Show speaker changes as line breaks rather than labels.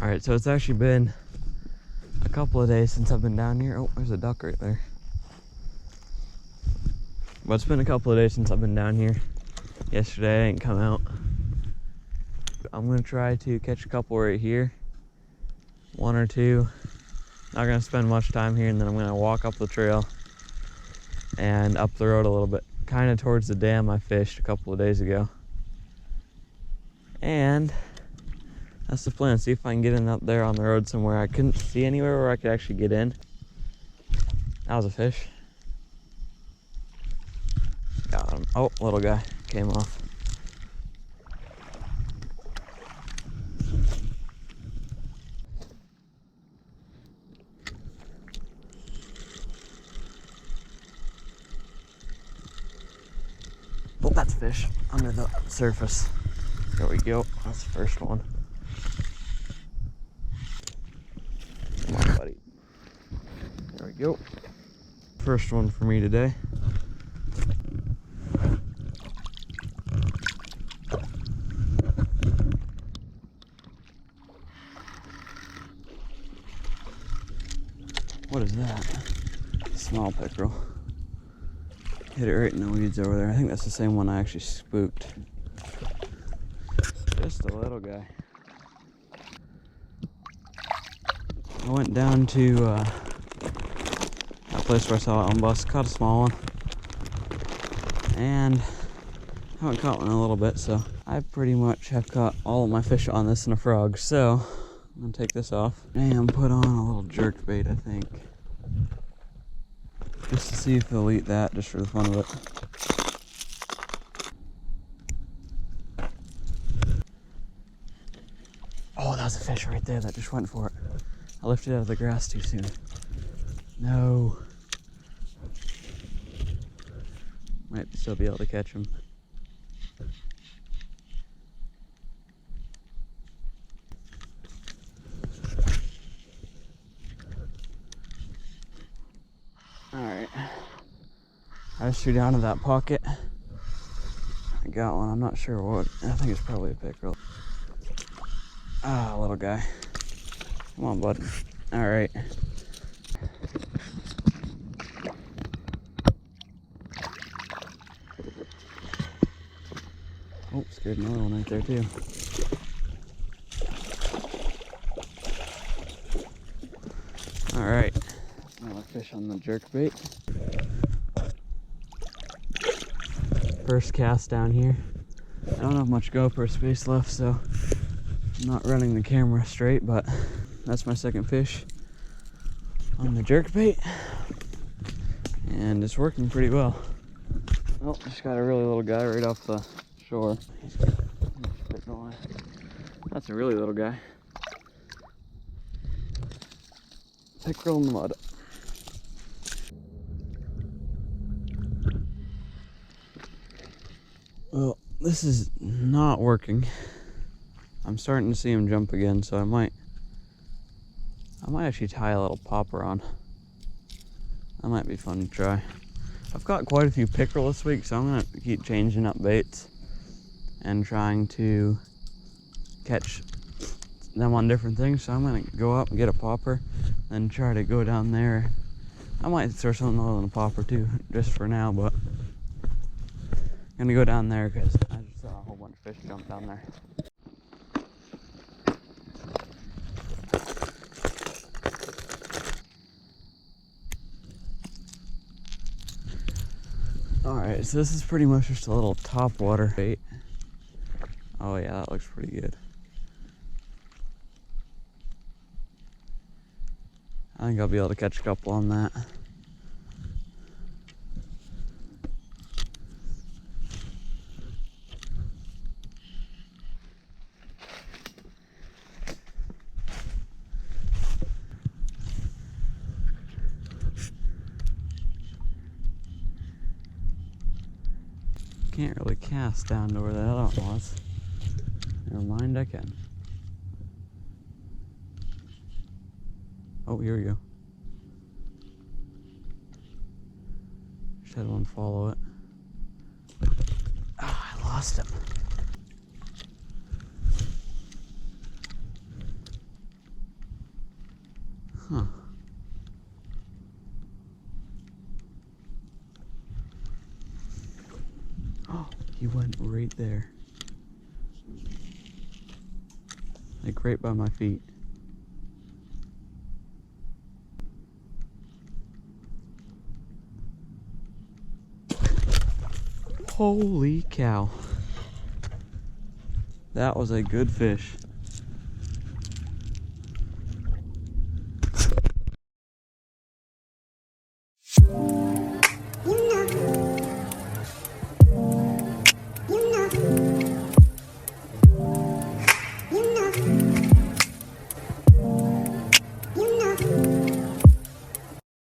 Alright, so it's actually been a couple of days since I've been down here. Oh, there's a duck right there. But it's been a couple of days since I've been down here. Yesterday I didn't come out. I'm gonna try to catch a couple right here. One or two. Not gonna spend much time here, and then I'm gonna walk up the trail and up the road a little bit, kind of towards the dam I fished a couple of days ago. And that's the plan. See if I can get in up there on the road somewhere. I couldn't see anywhere where I could actually get in. That was a fish. Got him. Oh, little guy came off. Oh, that's fish under the surface. There we go. That's the first one. Come on, buddy. There we go. First one for me today. What is that? Small pickerel. Hit it right in the weeds over there. I think that's the same one I actually spooked. Just a little guy. I went down to that place where I saw it on bus, caught a small one. And I haven't caught one in a little bit, so I pretty much have caught all of my fish on this and a frog. So I'm gonna take this off and put on a little jerk bait, I think. Just to see if they'll eat that, just for the fun of it. Oh, that was a fish right there that just went for it. I lifted it out of the grass too soon. No. Might still be able to catch him. Alright. I just threw down to that pocket. I got one. I'm not sure what. I think it's probably a pickerel. Ah, little guy. Come on, bud. Alright. Oh, scared another one right there, too. Alright. Another fish on the jerkbait. First cast down here. I don't have much GoPro space left, so I'm not running the camera straight, but that's my second fish on the jerkbait. And it's working pretty well. Oh, just got a really little guy right off the shore. That's a really little guy. Pickerel in the mud. Well, this is not working. I'm starting to see him jump again, so I might actually tie a little popper on. That might be fun to try. I've got quite a few pickerel this week, so I'm gonna keep changing up baits and trying to catch them on different things. So I'm gonna go up and get a popper and try to go down there. I might throw something other than a popper too, just for now, but I'm gonna go down there because I just saw a whole bunch of fish jump down there. Alright, so this is pretty much just a little top water bait. Oh yeah, that looks pretty good. I think I'll be able to catch a couple on that. Can't really cast down to where that other one was. Never mind, I can. Oh, here we go. Just had one follow it. Ah, I lost him. Huh. Oh, he went right there. Like right by my feet. Holy cow. That was a good fish.